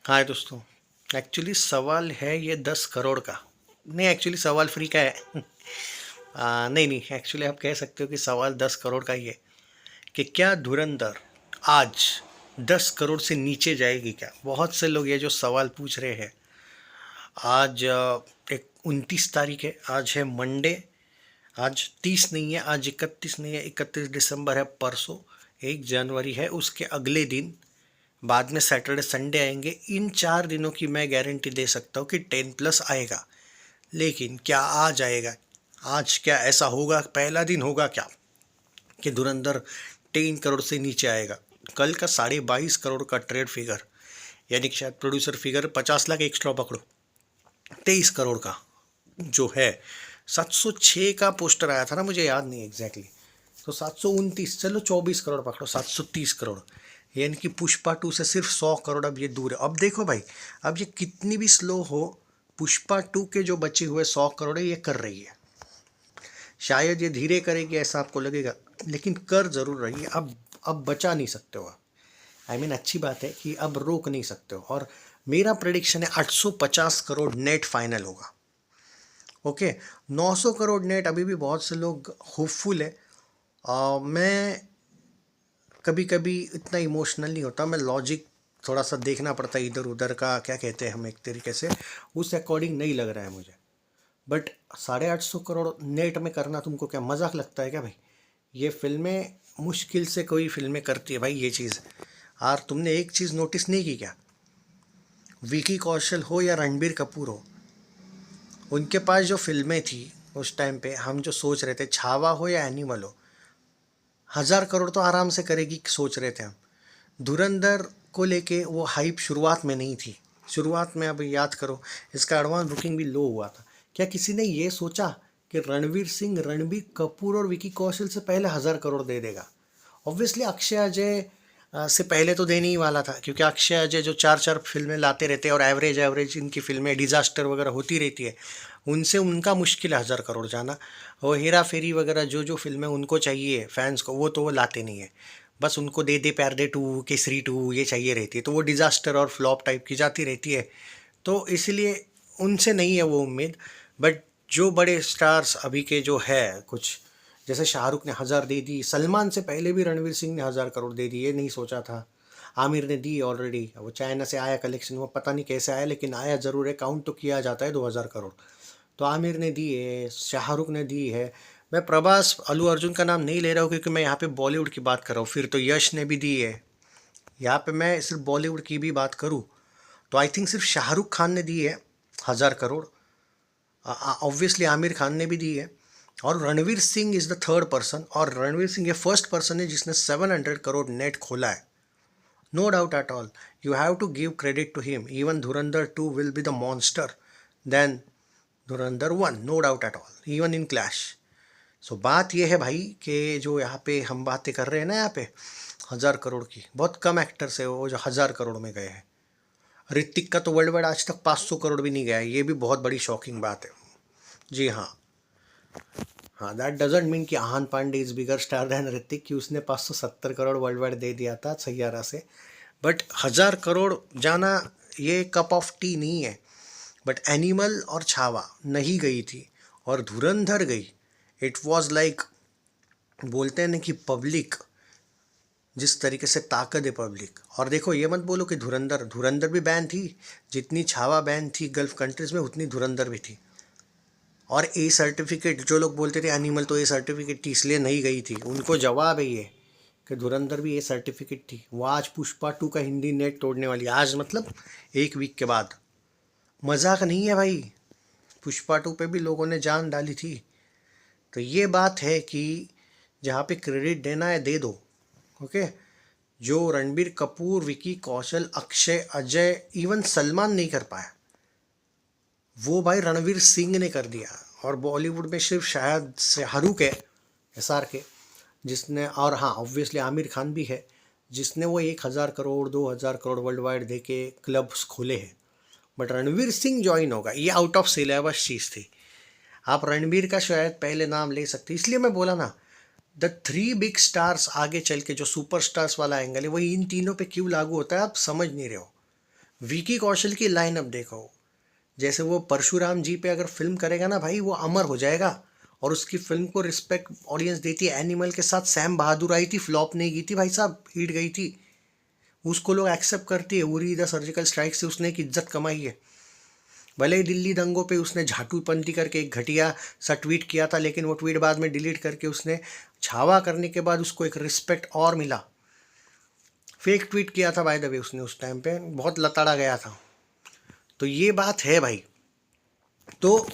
हाय दोस्तों। एक्चुअली सवाल है ये 10 करोड़ का। नहीं, एक्चुअली सवाल फ्री का है। नहीं नहीं, एक्चुअली आप कह सकते हो कि सवाल 10 करोड़ का ही है कि क्या धुरंधर आज 10 करोड़ से नीचे जाएगी क्या। बहुत से लोग ये जो सवाल पूछ रहे हैं। आज एक 29 तारीख है, आज है मंडे। आज 30 नहीं है, आज 31 नहीं है, 31 दिसंबर है, परसों 1 जनवरी है। उसके अगले दिन बाद में सैटरडे संडे आएंगे। इन 4 दिनों की मैं गारंटी दे सकता हूँ कि 10+ आएगा। लेकिन क्या आज आएगा? आज क्या ऐसा होगा, पहला दिन होगा क्या कि धुरंधर 10 करोड़ से नीचे आएगा? कल का 22.5 करोड़ का ट्रेड फिगर, यानी कि शायद प्रोड्यूसर फिगर 50 लाख एक्स्ट्रा पकड़ो, 23 करोड़ का जो है। 706 का पोस्टर आया था ना, मुझे याद नहीं एग्जैक्टली। तो 729, चलो 24 करोड़ पकड़ो, 730 करोड़। यानी कि पुष्पा 2 से सिर्फ 100 करोड़ अब ये दूर है। अब देखो भाई, अब ये कितनी भी स्लो हो, पुष्पा 2 के जो बचे हुए 100 करोड़ है ये कर रही है। शायद ये धीरे करेगी ऐसा आपको लगेगा, लेकिन कर जरूर रही है। अब बचा नहीं सकते हो। आई मीन अच्छी बात है कि अब रोक नहीं सकते हो। और मेरा प्रेडिक्शन है 850 करोड़ नेट फाइनल होगा। ओके, 900 करोड़ नेट अभी भी बहुत से लोग होपफुल है। मैं कभी कभी इतना इमोशनल नहीं होता, मैं लॉजिक थोड़ा सा देखना पड़ता है, इधर उधर का क्या कहते हैं हम, एक तरीके से उस अकॉर्डिंग नहीं लग रहा है मुझे। बट 850 करोड़ नेट में करना तुमको क्या मजाक लगता है क्या भाई? ये फिल्में मुश्किल से कोई फिल्में करती है भाई ये चीज़। और तुमने एक चीज़ नोटिस नहीं की क्या? विकी कौशल हो या रणबीर कपूर हो, उनके पास जो फिल्में थी उस टाइम पे, हम जो सोच रहे थे, छावा हो या एनिमल हो, 1000 करोड़ तो आराम से करेगी सोच रहे थे हम। धुरंधर को लेके वो हाइप शुरुआत में नहीं थी। शुरुआत में अब याद करो, इसका एडवांस बुकिंग भी लो हुआ था। क्या किसी ने ये सोचा कि रणवीर सिंह रणबीर कपूर और विकी कौशल से पहले 1000 करोड़ दे देगा? ऑब्वियसली अक्षय अजय से पहले तो देने ही वाला था, क्योंकि अक्षय अजय जो चार चार फिल्में लाते रहते हैं और एवरेज एवरेज इनकी फिल्में डिजास्टर वगैरह होती रहती है, उनसे उनका मुश्किल है 1000 करोड़ जाना। वो हेरा फेरी वगैरह जो जो फिल्में उनको चाहिए फैंस को, वो तो वो लाते नहीं है। बस उनको दे दे प्यार दे 2, केसरी 2 ये चाहिए रहती है, तो वो डिजास्टर और फ्लॉप टाइप की जाती रहती है। तो इसलिए उनसे नहीं है वो उम्मीद। बट जो बड़े स्टार्स अभी के जो है कुछ, जैसे शाहरुख ने 1000 दे दी, सलमान से पहले भी रणवीर सिंह ने 1000 करोड़ दे दी, ये नहीं सोचा था। आमिर ने दी ऑलरेडी, वो चाइना से आया कलेक्शन, वो पता नहीं कैसे आया लेकिन आया ज़रूर है, काउंट तो किया जाता है 2000 करोड़। तो आमिर ने दी है, शाहरुख ने दी है। मैं प्रभास अल्लू अर्जुन का नाम नहीं ले रहा हूँ क्योंकि मैं यहाँ पे बॉलीवुड की बात कर रहा हूँ। फिर तो यश ने भी दी है। यहाँ पे मैं सिर्फ बॉलीवुड की भी बात करूँ तो आई थिंक सिर्फ शाहरुख खान ने दी है 1000 करोड़। ऑब्वियसली आमिर खान ने भी दी है। और Ranveer Singh is the third person, और रणवीर सिंह ये फर्स्ट पर्सन है जिसने 700 करोड़ नेट खोला है। No doubt at all, you have to give credit to him. Even Dhurandhar 2 will be the monster than Dhurandhar 1, no doubt at all, even in clash. So बात यह है भाई कि जो यहाँ पे हम बातें कर रहे हैं ना, यहाँ पे 1000 करोड़ की, बहुत कम एक्टर्स है वो जो 1000 करोड़ में गए हैं। ऋतिक का तो वर्ल्ड वाइड आज तक 500 करोड़ भी नहीं गया है, ये भी बहुत बड़ी शॉकिंग बात है। जी हाँ। हाँ, दैट डजेंट मीन कि Aahan Pandey is bigger star than Hrithik, कि उसने 570 करोड़ वर्ल्ड वाइड दे दिया था सैयारा से। बट 1000 करोड़ जाना ये कप ऑफ टी नहीं है। बट एनिमल और छावा नहीं गई थी और धुरंधर गई। इट वॉज लाइक, बोलते हैं ना कि पब्लिक जिस तरीके से ताकत है पब्लिक। और देखो ये मत बोलो कि धुरंधर धुरंधर भी बैन थी, जितनी छावा बैन थी गल्फ कंट्रीज में उतनी धुरंधर भी थी। और ए सर्टिफिकेट, जो लोग बोलते थे एनिमल तो ए सर्टिफिकेट थी इसलिए नहीं गई थी, उनको जवाब है ये कि धुरंधर भी ए सर्टिफिकेट थी। वो आज पुष्पा 2 का हिंदी नेट तोड़ने वाली, आज मतलब 1 वीक के बाद। मजाक नहीं है भाई, पुष्पा 2 पे भी लोगों ने जान डाली थी। तो ये बात है कि जहाँ पे क्रेडिट देना है दे दो। ओके, जो रणबीर कपूर, विकी कौशल, अक्षय अजय, इवन सलमान नहीं कर पाया, वो भाई रणवीर सिंह ने कर दिया। और बॉलीवुड में सिर्फ शायद शाहरुख है, SR के, जिसने, और हाँ ऑब्वियसली आमिर खान भी है, जिसने वो 1000 करोड़ 2000 करोड़ वर्ल्ड वाइड दे के क्लब्स खोले हैं। बट रणवीर सिंह ज्वाइन होगा, ये आउट ऑफ सिलेबस चीज़ थी। आप रणबीर का शायद पहले नाम ले सकते, इसलिए मैं बोला ना, द 3 बिग स्टार्स आगे चल के जो सुपर स्टार्स वाला एंगल है वही इन तीनों पे क्यों लागू होता है आप समझ नहीं रहे हो। विकी कौशल की लाइनअप देखो, जैसे वो परशुराम जी पे अगर फिल्म करेगा ना भाई, वो अमर हो जाएगा। और उसकी फिल्म को रिस्पेक्ट ऑडियंस देती है। एनिमल के साथ सैम बहादुर आई थी, फ्लॉप नहीं की थी भाई साहब, हिट गई थी। उसको लोग एक्सेप्ट करती है। उरी द सर्जिकल स्ट्राइक से उसने एक इज्जत कमाई है। भले ही दिल्ली दंगों पे उसने झाटूपंथी करके एक घटिया सा ट्वीट किया था, लेकिन वो ट्वीट बाद में डिलीट करके उसने छावा करने के बाद उसको एक रिस्पेक्ट और मिला। फेक ट्वीट किया था बाय द वे उसने, उस टाइम पे बहुत लताड़ा गया था। तो ये बात है भाई। तो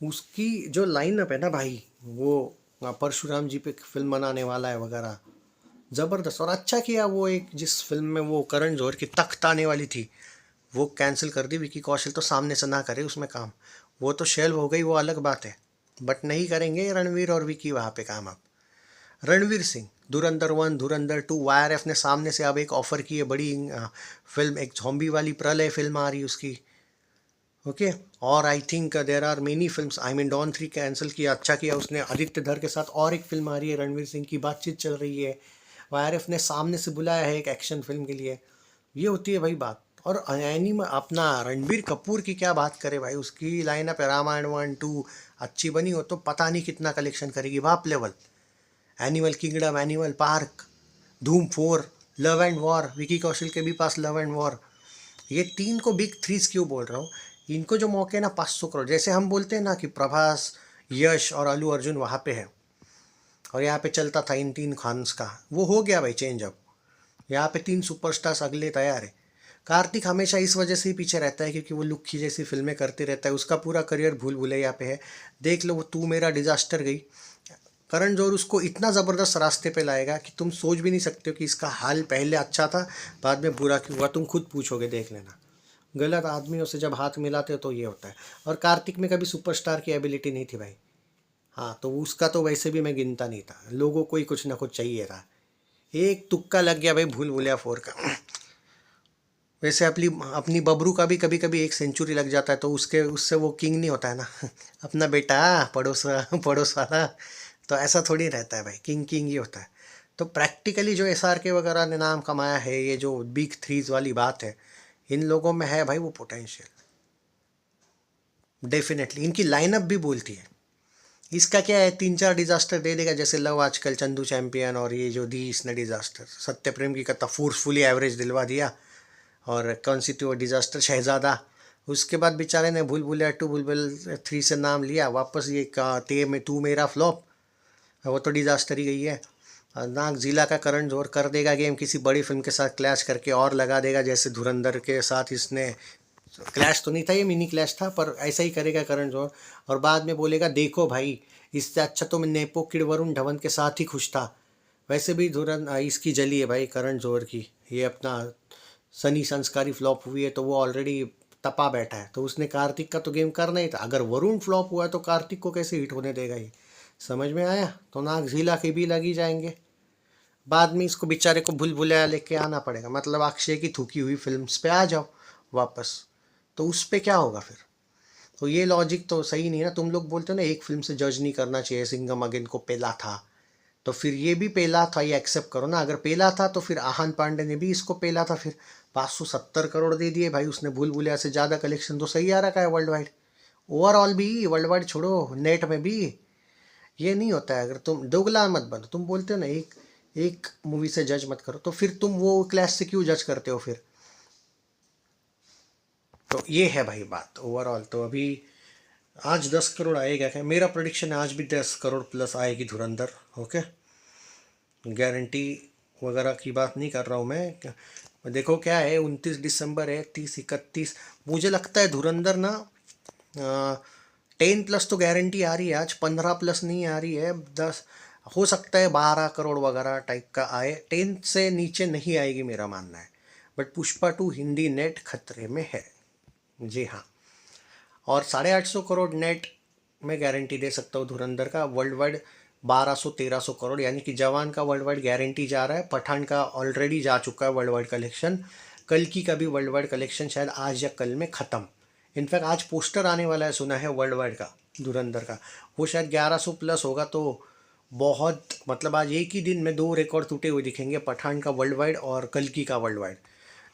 उसकी जो लाइनअप है ना भाई, वो परशुराम जी पे फिल्म बनाने वाला है वगैरह, ज़बरदस्त। और अच्छा किया वो, एक जिस फिल्म में वो करण जौहर की तख्त आने वाली थी, वो कैंसिल कर दी। विकी कौशल तो सामने से ना करे उसमें काम, वो तो शेल्व हो गई, वो अलग बात है। बट नहीं करेंगे रणवीर और विकी वहाँ पे काम अब। रणवीर सिंह, धुरंधर 1, धुरंधर 2, वाईआरएफ ने सामने से अब एक ऑफर की है बड़ी फिल्म, एक झॉम्बी वाली प्रलय फिल्म आ रही है उसकी। ओके। और I think there are many films, I mean Don 3 cancel किया, अच्छा किया उसने। आदित्य धर के साथ और एक फिल्म आ रही है रणवीर सिंह की, बातचीत चल रही है। वाईआरएफ ने सामने से बुलाया है एक एक्शन फिल्म के लिए। ये होती है भाई बात। और एनिम अपना रणबीर कपूर की क्या बात करे भाई, उसकी लाइनअप है रामायण 1, 2 अच्छी बनी हो तो पता नहीं कितना कलेक्शन करेगी, बाप level. Animal kingdom, animal park, धूम 4, love and war, Vicky Kaushal के भी पास लव एंड वॉर। ये तीन को बिग थ्रीज क्यों बोल रहा हूँ, इनको जो मौके हैं ना 500 करोड़, जैसे हम बोलते हैं ना कि प्रभास, यश और अल्लू अर्जुन वहाँ पे है, और यहाँ पे चलता था इन तीन खान्स का, वो हो गया भाई चेंज अब। यहाँ पे 3 सुपरस्टार्स अगले तैयार है। कार्तिक हमेशा इस वजह से ही पीछे रहता है क्योंकि वो लुक्खी जैसी फिल्में करते रहता है, उसका पूरा करियर भूल भुलैया पे है। देख लो वो तू मेरा डिजास्टर गई। करण जौहर उसको इतना ज़बरदस्त रास्ते पे लाएगा कि तुम सोच भी नहीं सकते हो कि इसका हाल पहले अच्छा था, बाद में बुरा क्यों हुआ, तुम खुद पूछोगे, देख लेना। गलत आदमियों से जब हाथ मिलाते हो तो ये होता है। और कार्तिक में कभी सुपरस्टार की एबिलिटी नहीं थी भाई। हाँ, तो उसका तो वैसे भी मैं गिनता नहीं था, लोगों को ही कुछ ना कुछ चाहिए था। एक तुक्का लग गया भाई भूल भुलैया 4 का। वैसे अपनी अपनी बबरू का भी कभी कभी एक सेंचुरी लग जाता है, तो उसके उससे वो किंग नहीं होता है ना। अपना बेटा पड़ोस पड़ोस वाला, तो ऐसा थोड़ी रहता है भाई, किंग किंग ही होता है। तो प्रैक्टिकली जो SRK वगैरह ने नाम कमाया है, ये जो बिग थ्रीज वाली बात है, इन लोगों में है भाई वो पोटेंशियल। डेफिनेटली इनकी लाइनअप भी बोलती है। इसका क्या है, 3 4 डिजास्टर दे देगा, जैसे लव आजकल, चंदू चैंपियन, और ये जो दी इसने डिजास्टर सत्य प्रेम की कथा फोर्सफुली एवरेज दिलवा दिया। और कौन सी थी वो डिजास्टर, शहजादा। उसके बाद बेचारे ने भूल भुलैया 2, भूल-भुलैया 3 से नाम लिया वापस, ये ते में तू मेरा फ्लॉप, वो तो डिजास्टर ही गई है। नाक जिला का करण जौहर कर देगा गेम, किसी बड़ी फिल्म के साथ क्लैश करके और लगा देगा, जैसे धुरंधर के साथ इसने क्लैश तो नहीं था, ये मिनी क्लैश था, पर ऐसा ही करेगा करण जौहर। और बाद में बोलेगा देखो भाई, इससे अच्छा तो मैं नेपो किड वरुण धवन के साथ ही खुश था। वैसे भी इसकी जली है भाई करण जौहर की, ये अपना सनी संस्कारी फ्लॉप हुई है तो वो ऑलरेडी तपा बैठा है, तो उसने कार्तिक का तो गेम करना ही था। अगर वरुण फ्लॉप हुआ है तो कार्तिक को कैसे हिट होने देगा ये, समझ में आया। तो नाक झीला के भी लगी जाएंगे। बाद में इसको बेचारे को भूल भुलैया लेके आना पड़ेगा, मतलब अक्षय की थूकी हुई फिल्म्स पे आ जाओ वापस, तो उस पे क्या होगा फिर। तो ये लॉजिक तो सही नहीं है ना। तुम लोग बोलते हो ना एक फिल्म से जज नहीं करना चाहिए, सिंघम अगेन को पेला था, तो फिर ये भी पेला था, ये एक्सेप्ट करो ना। अगर पेला था तो फिर आहान पांडे ने भी इसको पेला था, फिर 570 करोड़ दे दिए भाई उसने, भूल भुलैया से ज़्यादा कलेक्शन तो सही आ रखा है वर्ल्ड वाइड। ओवरऑल भी, वर्ल्ड वाइड छोड़ो, नेट में भी। ये नहीं होता है, अगर तुम दोगला मत बनो। तुम बोलते हो ना एक एक मूवी से जज मत करो, तो फिर तुम वो क्लास से क्यों जज करते हो फिर। तो ये है भाई बात ओवरऑल। तो अभी आज 10 करोड़ आएगा क्या, मेरा प्रोडिक्शन है आज भी 10 करोड़ प्लस आएगी धुरंधर। ओके, गारंटी वगैरह की बात नहीं कर रहा हूँ मैं। देखो क्या है, 29 दिसंबर है, 30 31, मुझे लगता है धुरंधर ना 10 प्लस तो गारंटी आ रही है आज, 15 प्लस नहीं आ रही है, 10 हो सकता है, 12 करोड़ वगैरह टाइप का आए, 10 से नीचे नहीं आएगी मेरा मानना है। बट पुष्पा 2 हिंदी नेट खतरे में है, जी हाँ। और 850 करोड़ नेट मैं गारंटी दे सकता हूँ धुरंधर का। वर्ल्ड वाइड 1200 1300 करोड़, यानी कि जवान का वर्ल्ड वाइड गारंटी जा रहा है, पठान का ऑलरेडी जा चुका है वर्ल्ड वाइड कलेक्शन, कल की का भी वर्ल्ड वाइड कलेक्शन शायद आज या कल में ख़त्म। इनफैक्ट आज पोस्टर आने वाला है सुना है वर्ल्ड वाइड का धुरंधर का, वो शायद 1100 प्लस होगा। तो बहुत मतलब आज एक ही दिन में 2 रिकॉर्ड टूटे हुए दिखेंगे, पठान का वर्ल्ड वाइड और कल की का वर्ल्ड वाइड।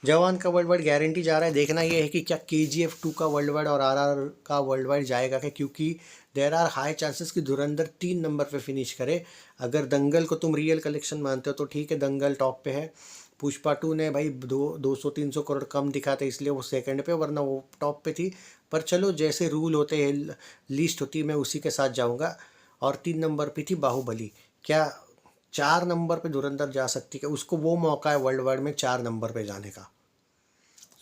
जवान का वर्ल्ड वाइड गारंटी जा रहा है। देखना ये है कि क्या KGF 2 का वर्ल्ड वाइड और RRR का वर्ल्ड वाइड जाएगा क्या, क्योंकि देर आर हाई चांसेस कि धुरंधर 3 नंबर पे फिनिश करे। अगर दंगल को तुम रियल कलेक्शन मानते हो तो ठीक है, दंगल टॉप पे है। पुष्पा 2 ने भाई 200-300 करोड़ कम दिखा था इसलिए वो सेकंड पे, वरना वो टॉप पे थी। पर चलो जैसे रूल होते हैं, लिस्ट होती है, मैं उसी के साथ जाऊंगा। और 3 नंबर पे थी बाहुबली। क्या 4 नंबर पे धुरंधर जा सकती है? उसको वो मौका है वर्ल्ड वाइड में 4 नंबर पे जाने का।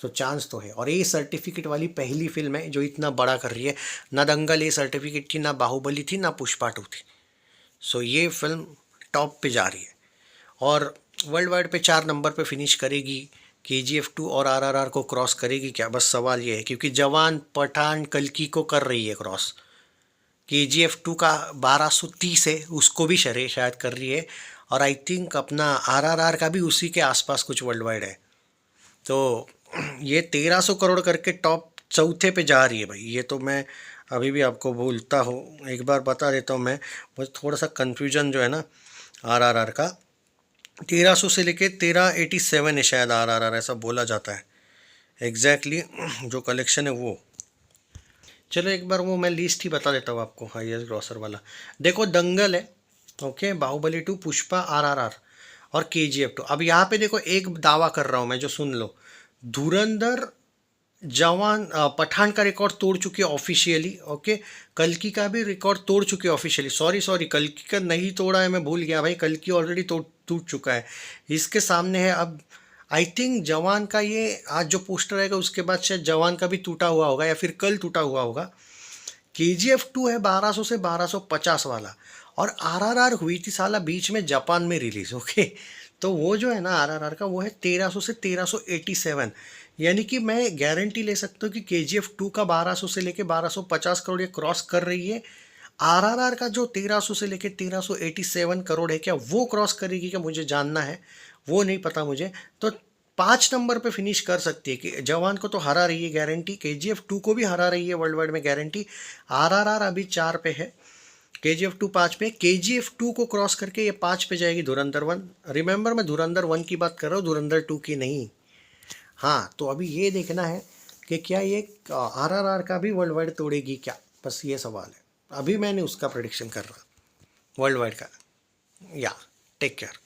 तो चांस तो है। और ए सर्टिफिकेट वाली पहली फिल्म है जो इतना बड़ा कर रही है। ना दंगल ए सर्टिफिकेट थी, ना बाहुबली थी, ना पुष्पा 2 थी। सो ये फिल्म टॉप पे जा रही है और वर्ल्ड वाइड पे 4 नंबर पे फिनिश करेगी। KGF 2 और RRR को क्रॉस करेगी क्या? बस सवाल ये है, क्योंकि जवान, पठान, कल्कि को कर रही है क्रॉस। KGF 2 का 1230 है, उसको भी शायद कर रही है। और आई थिंक अपना RRR का भी उसी के आसपास कुछ वर्ल्ड वाइड है। तो ये 1300 करोड़ करके टॉप चौथे पे जा रही है भाई। ये तो मैं अभी भी आपको बोलता हूँ, एक बार बता देता हूँ मैं। मुझे थोड़ा सा कन्फ्यूजन जो है ना RRR का, 1300 से लेके 1387 है शायद RRR, ऐसा बोला जाता है। एग्जैक्टली जो कलेक्शन है वो। चलो एक बार वो मैं लिस्ट ही बता देता हूँ आपको, हाईएस्ट ग्रॉसर वाला। देखो दंगल है, ओके, बाहुबली 2, पुष्पा, RRR और KGF 2। अब यहाँ पे देखो एक दावा कर रहा हूँ मैं, जो सुन लो। धुरंधर, जवान, पठान का रिकॉर्ड तोड़ चुकी है ऑफिशियली, ओके। कल्कि का भी रिकॉर्ड तोड़ चुकी है ऑफिशियली। सॉरी कल्कि का नहीं तोड़ा है, मैं भूल गया भाई। कल्कि ऑलरेडी टूट चुका है। इसके सामने है अब आई थिंक जवान का। ये आज जो पोस्टर आएगा उसके बाद शायद जवान का भी टूटा हुआ होगा या फिर कल टूटा हुआ होगा। KGF 2 है 1200 से 1250 वाला। और RRR हुई थी साला बीच में जापान में रिलीज, ओके। तो वो जो है ना RRR का, वो है 1300 से 1387। यानी कि मैं गारंटी ले सकता हूँ कि KGF 2 का 1200 से लेके 1250 करोड़ ये क्रॉस कर रही है। RRR का जो 1300 से लेके 1387 करोड़ है, क्या वो क्रॉस करेगी क्या? मुझे जानना है, वो नहीं पता मुझे। तो 5 नंबर पे फिनिश कर सकती है। कि जवान को तो हरा रही है गारंटी, KGF 2 को भी हरा रही है वर्ल्ड वाइड में गारंटी। RRR अभी 4 पे है, KGF 2 5 पे। KGF 2 को क्रॉस करके ये 5 पे जाएगी धुरंधर 1। रिमेंबर मैं धुरंधर 1 की बात कर रहा हूँ, धुरंधर 2 की नहीं। हाँ, तो अभी ये देखना है कि क्या ये RRR का भी वर्ल्ड वाइड तोड़ेगी क्या? बस ये सवाल है। अभी मैंने उसका प्रेडिक्शन कर रहा वर्ल्ड वाइड का। या टेक केयर।